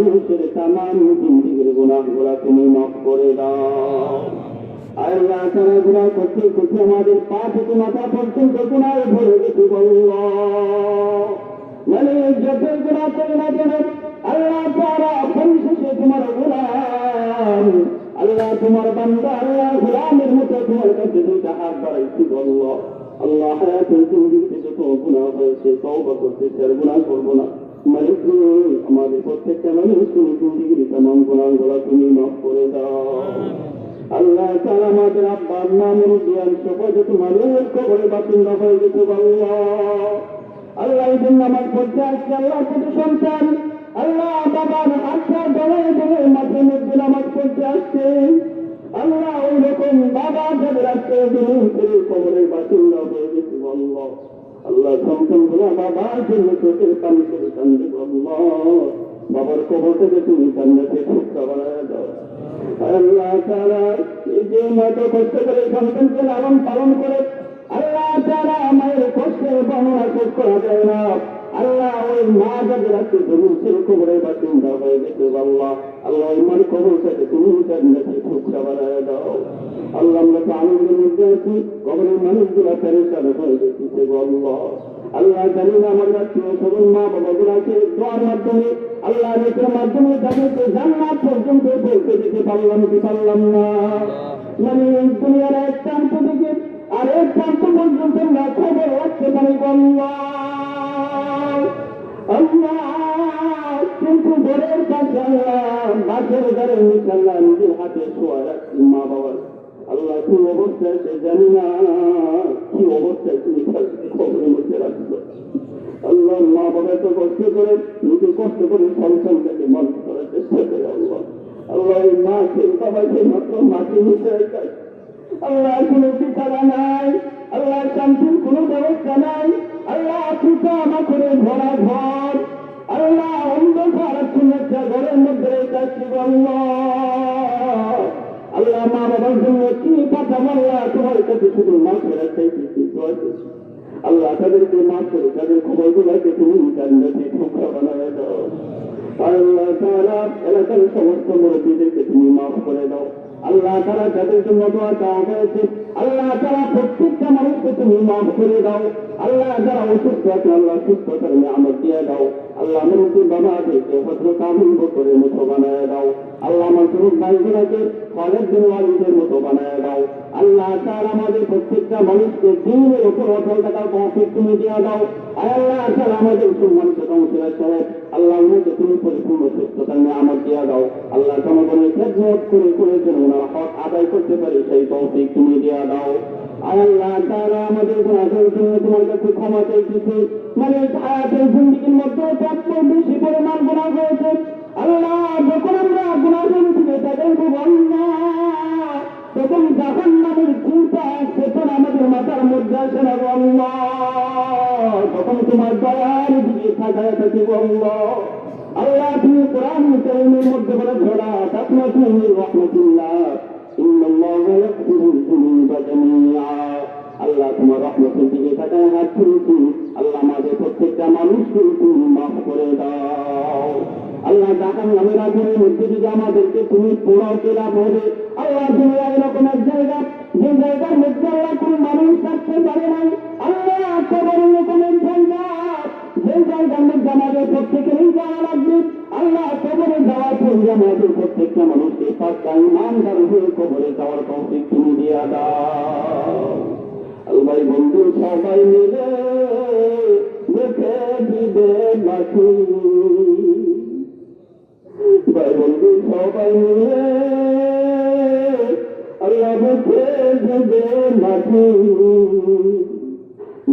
মানুষের তামাম জিন্দিগির গুনাহগুলো তুমি মাফ করে দাও। আল্লাহ তাআলা গুনাহ করতে করতে আমাদের পা থেকে মাথা পর্যন্ত গুনাহে ভরে গেছে আল্লাহ। মানে যত গুনাহ করে না কেন আল্লাহ তাআলা পরিশেষে তোমার গোলাম, আল্লাহ তোমার বান্দা, আল্লাহ গোলামের মতো তোমার কাছে দুইটা হাত বাড়াইছি আল্লাহ। আল্লাহ হায়াতের জিন্দেগিতে যত গুনাহ হয়েছে তওবা করতেছি, আর গুনাহ করবো না। মালিক আমাদের প্রত্যেকটা মানুষ তুমি জিন্দেগির তামাম গুনাহগুলো তুমি মাফ করে দাও। আল্লাহ তাআলা আমাদের আব্বা আম্মা মুরব্বিয়ান সবাই যত মানুষ কবরে বাসিন্দা হয়ে গেছে আল্লাহ। আল্লাহ এই জন্য আমার পড়তে আসছে আল্লাহ কত সন্তান আল্লাহ বাবার হাতটা গলায় ধরে মাঠের মধ্যে নামাজ পড়তে আসছে আল্লাহ, ওই রকম বাবা যাদের আসছে কবরের বাসিন্দা হয়ে গেছে আল্লাহ। আল্লাহ সন্তান গুলা বাবার জন্য চোখের পানি করে কান্দে আল্লাহ, বাবার কবর থেকে তুমি জান্নাতের টুকরা বানায় দাও। আল্লাহ তাআলা এই যে মত কষ্ট করে সন্তানকে লালন পালন করে আল্লাহ তাআলা মায়ের কষ্টের বর্ণনা শেষ করা যায় না। আল্লাহ ওই মা যাদের আছে জমির কবরের বাসিন্দা হয়ে গেছে আল্লাহ, আল্লাহ ওই মার কবর থেকে তুমি জান্নাতের টুকরা বানায় দাও। আল্লাহ আমরা তো আনন্দের মধ্যে আছি, কবরের মানুষগুলা পেরেশান হয়ে গেছে আল্লাহ। আল্লাহ জানি না আমার আত্মীয় স্বজন মা বাবাগুলো আছে দোয়ার মাধ্যমে আল্লাহ নেতার মাধ্যমে তাদেরকে জান্নাত পর্যন্ত পৌঁছে দিতে পারলাম কি পারলাম না। মানে দুনিয়ার এক প্রান্ত থেকে আরেক প্রান্ত পর্যন্ত না খবর রাখতে পারি আল্লাহ, কিন্তু ঘরের কাছে আল্লাহ মাঠের ঘরের নিচে আল্লাহ নিজের হাতে শোয়া রাখছি মা বাবার। আল্লাহ কি অবস্থায় সে জানি না, কি অবস্থায় তুমি খবরের মধ্যে রাখছো আল্লাহ। মা বাবা এত কষ্ট করে নিজে কষ্ট করে সন্তানটাকে মানুষ করার চেষ্টা করে আল্লাহ। আল্লাহ এই মাকে বাবাকে মাত্র মাকে নিচে রাখায় আল্লাহ, কোনো পিছাড়া নাই আল্লাহ, শান্তির কোনো ব্যবস্থা নাই আল্লাহ, পিতা মাথরে ভরা ঘর আল্লাহ, অন্ধকার একটা ঘরের মধ্যে রেখেছি আল্লাহ। আল্লাহ মা বাবার জন্য কি কথা আল্লাহ তোমার কাছে শুধু মাফ করে চাইতেছি আল্লাহ, তাদেরকে মাফ করে তাদের খবর গুলাকে তুমি জান্নাতে টুকরা বানায় দাও। আল্লাহ তাআলা এলাকার সমস্ত মুরব্বীদেরকে তুমি মাফ করে দাও আল্লাহ। তারা যাদের জন্য দোয়া চাওয়া হয়েছে আল্লাহ তারা প্রত্যেকটা মানুষকে তুমি মাফ করে দাও আল্লাহ। যারা অসুস্থ আছে আল্লাহ সুস্থতার নিয়ামত দিয়ে দাও আল্লাহ। মুরব্বী বাবাদেরকে হযরত আবু বকরের মতো বানায় দাও আল্লাহ। মাসরুফ ভাইগুলোকে খালেদ বিন ওয়ালিদের মতো বানায় দাও আল্লাহ। তারা আমাদের প্রত্যেকটা মানুষকে দ্বীনের উপর অটল থাকার তৌফিক তুমি দিয়ে দাও আল্লাহ। তারা আমাদের সম্মানিত কাউন্সিলর সাহেব আল্লাহ, ওনাকে তুমি পরিপূর্ণ সুস্থতার নিয়ামত দিয়ে দাও আল্লাহ। জনগণের খেদমত করে করে যেন ওনার হক আদায় করতে পারে সেই তৌফিক তুমি দিয়ে দাও আল্লাহ। তারা আমাদের গুনাহের জন্য তোমার কাছে ক্ষমা চাইতেছে, মানে হায়াতের জিন্দেগির মধ্যে কত বেশি পরিমাণ গুনাহ হয়েছে আল্লাহ। যখন আমরা গুনাহের থেকে তাদেরকে আল্লাহ, তখন জাহান্নামের চিন্তা তখন আমাদের মাথার মধ্যে আসে না আল্লাহ, তখন তোমার দয়ার দিকে তাকায় থাকি আল্লাহ। আল্লাহ তুমি কোরআন কারীমের মধ্যে বলে ধরা তাকনাতু মির রাহমাতিল্লাহ ইন্নাল্লাহা ইয়াগফিরুয যুনুবা জামিআ। আল্লাহ তোমার রহমতের দিকে তাকায় হাত তুলছি আল্লাহ, আমাদের প্রত্যেকটা মানুষকে তুমি মাফ করে দাও আল্লাহ। জাহান্নামের আগুনের মধ্যে যদি আমাদেরকে তুমি পোড়াতে লাভ হবে আল্লাহ। দুনিয়া এরকম এক জায়গা যে জায়গার মধ্যে আল্লাহ কোন মানুষ থাকতে পারে নাই আল্লাহ, কবর এরকমের জায়গা যে জায়গার মধ্যে আমাদের প্রত্যেকেরই যাওয়া লাগবে আল্লাহ। কবরে যাওয়ার পূর্বে আমাদের প্রত্যেকটা মানুষকে পাক্কা ঈমানদার হয়ে কবরে যাওয়ার তৌফিক তুমি দিয়ে দাও আল্লাহ। বন্ধু সবাই মিলে দেখে দিবে বাকি, ভাই বন্ধু সবাই মিলে আল্লাহ দেখে দিবে বাকি,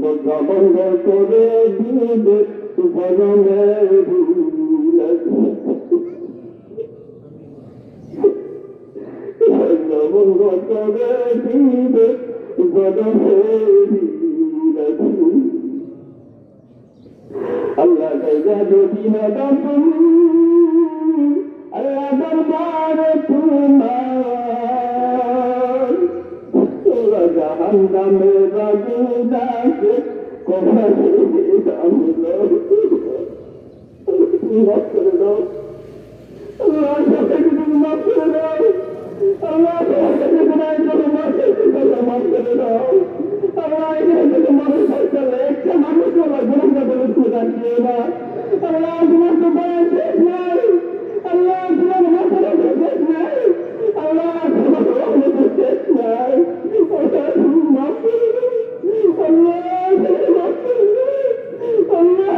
দরজা বন্ধ করে দিবে ভজনের বন্ধ করে দিবে আল্লাহ। জায়গা যদি না দাম আল্লাহ দরবারে তোমার জাহান্নামে রাজু দাসে কবরে দাম করে দাও আল্লাহ সবাইকে তুমি মাফ করে দাও। আল্লাহ তোমাকে তোমায় যখন মাফ করে দাও। আল্লাহ এখানে থেকে মানুষ হচ্ছে একটা মানুষ আল্লাহ গুণটা বলে তুমি রাখিও না। আল্লাহ তোমার তো বয়স শেষ নাই। আল্লাহ তোমার মাথার শেষ নাই। আল্লাহ তোমার রহমত শেষ নাই। আল্লাহ তুমি মাফ করে দাও। আল্লাহ তুমি মাফ করে দাও। আল্লাহ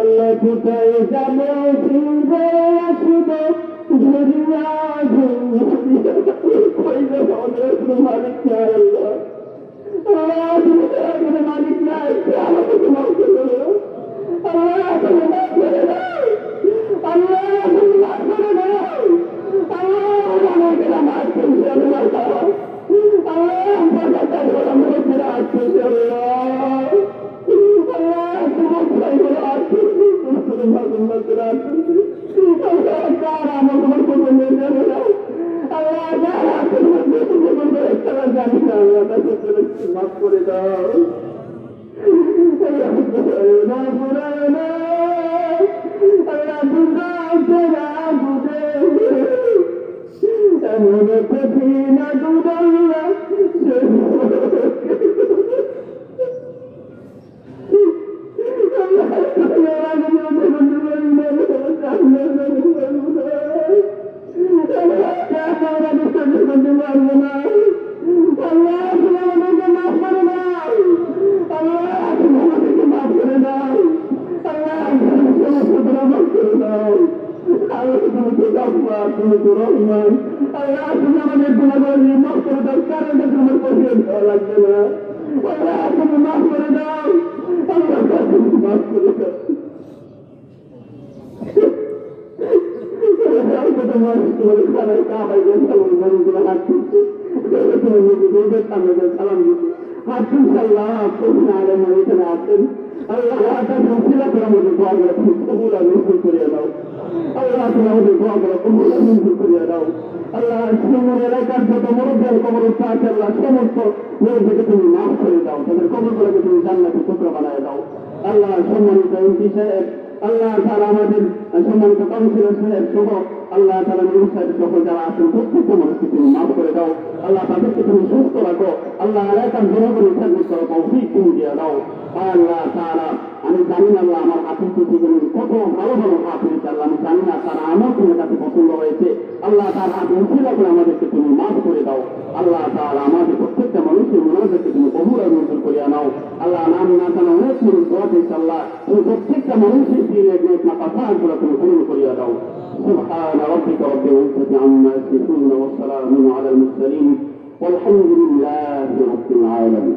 আল্লাহ কোথায় যাবো ফিরবো আসবো ঘুরিয়া মালিক নাই আল্লাহ। আল্লাহ তুমি কোনো মালিক নাই। আমাকে তোমার আল্লাহ তুমি মাফ করে দাও। আল্লাহ তুমি মাফ করে দাও। আল্লাহ আমাকে মাফ করে দাও। আল্লাহ আমাকে মাফ করে আল্লাহ মাফ করে দাও। এমন কঠিন দুর্গল্লা রহমান আল্লাহ তুমি আমাদের গুণাবলী মাফ করে দাও। কারণ তোমার পরিচয় দেওয়া লাগবে না। আল্লাহ তুমি মাফ করে দাও। আল্লাহ তুমি মাফ করে দাও। তোমার খারাপ কাবাই মানুষগুলো হাত তুলছে সামনে সালাম দিচ্ছে হাত তুলছে। আল্লাহ কোন আলম এখানে আছেন। আল্লাহ ছিল করে আমাদের দোয়া করে কবুল আর মঞ্জুর করিয়ে দাও। আল্লাহ তুমি আমাদের দোয়া করে কবুল আর মঞ্জুর করিয়ে দাও। আল্লাহ সুন্দর এলাকার যত মরুদের কবরস্থ আছে আল্লাহ সমস্ত মরুদেরকে তুমি মাফ করে দাও। তাদের কবরগুলোকে তুমি জান্নাতে টুকরো বানায় দাও। আল্লাহ সম্মানিত এমপি সাহেব, আল্লাহ তারা আমাদের সম্মানিত কাউন্সিলর সাহেব সহ আল্লাহ তারা মিরু সাহেব সহ যারা আছেন প্রত্যেকটা মানুষকে তুমি মাফ করে দাও। আল্লাহ তাদেরকে তুমি সুস্থ রাখো। আল্লাহ এলাকার জনগণের খেদমত করো, তৌফিক তুমি দিয়ে দাও। আল্লাহ তারা আমি জানি না আল্লাহ আমার হাতের জীবনে কত ভালো ভালো হাত হয়েছে আল্লাহ আমি জানি না তারা আমার তোমার কাছে পছন্দ হয়েছে। আল্লাহ তার হাত উঠিলা করে আমাদেরকে তুমি মাফ করে দাও। আল্লাহ তারা আমাদের প্রত্যেকটা মানুষের মনোযোগকে তুমি বহুল আর মঞ্জুর করিয়া নাও। আল্লাহ নাম না জানা অনেক মানুষ দোয়া দিয়েছে আল্লাহ তুমি প্রত্যেকটা মানুষের দিয়ে মাথা তুমি পূরণ করিয়া দাও। سبحان ربك رب العزة عما يصفون وسلام على المرسلين والحمد لله رب العالمين.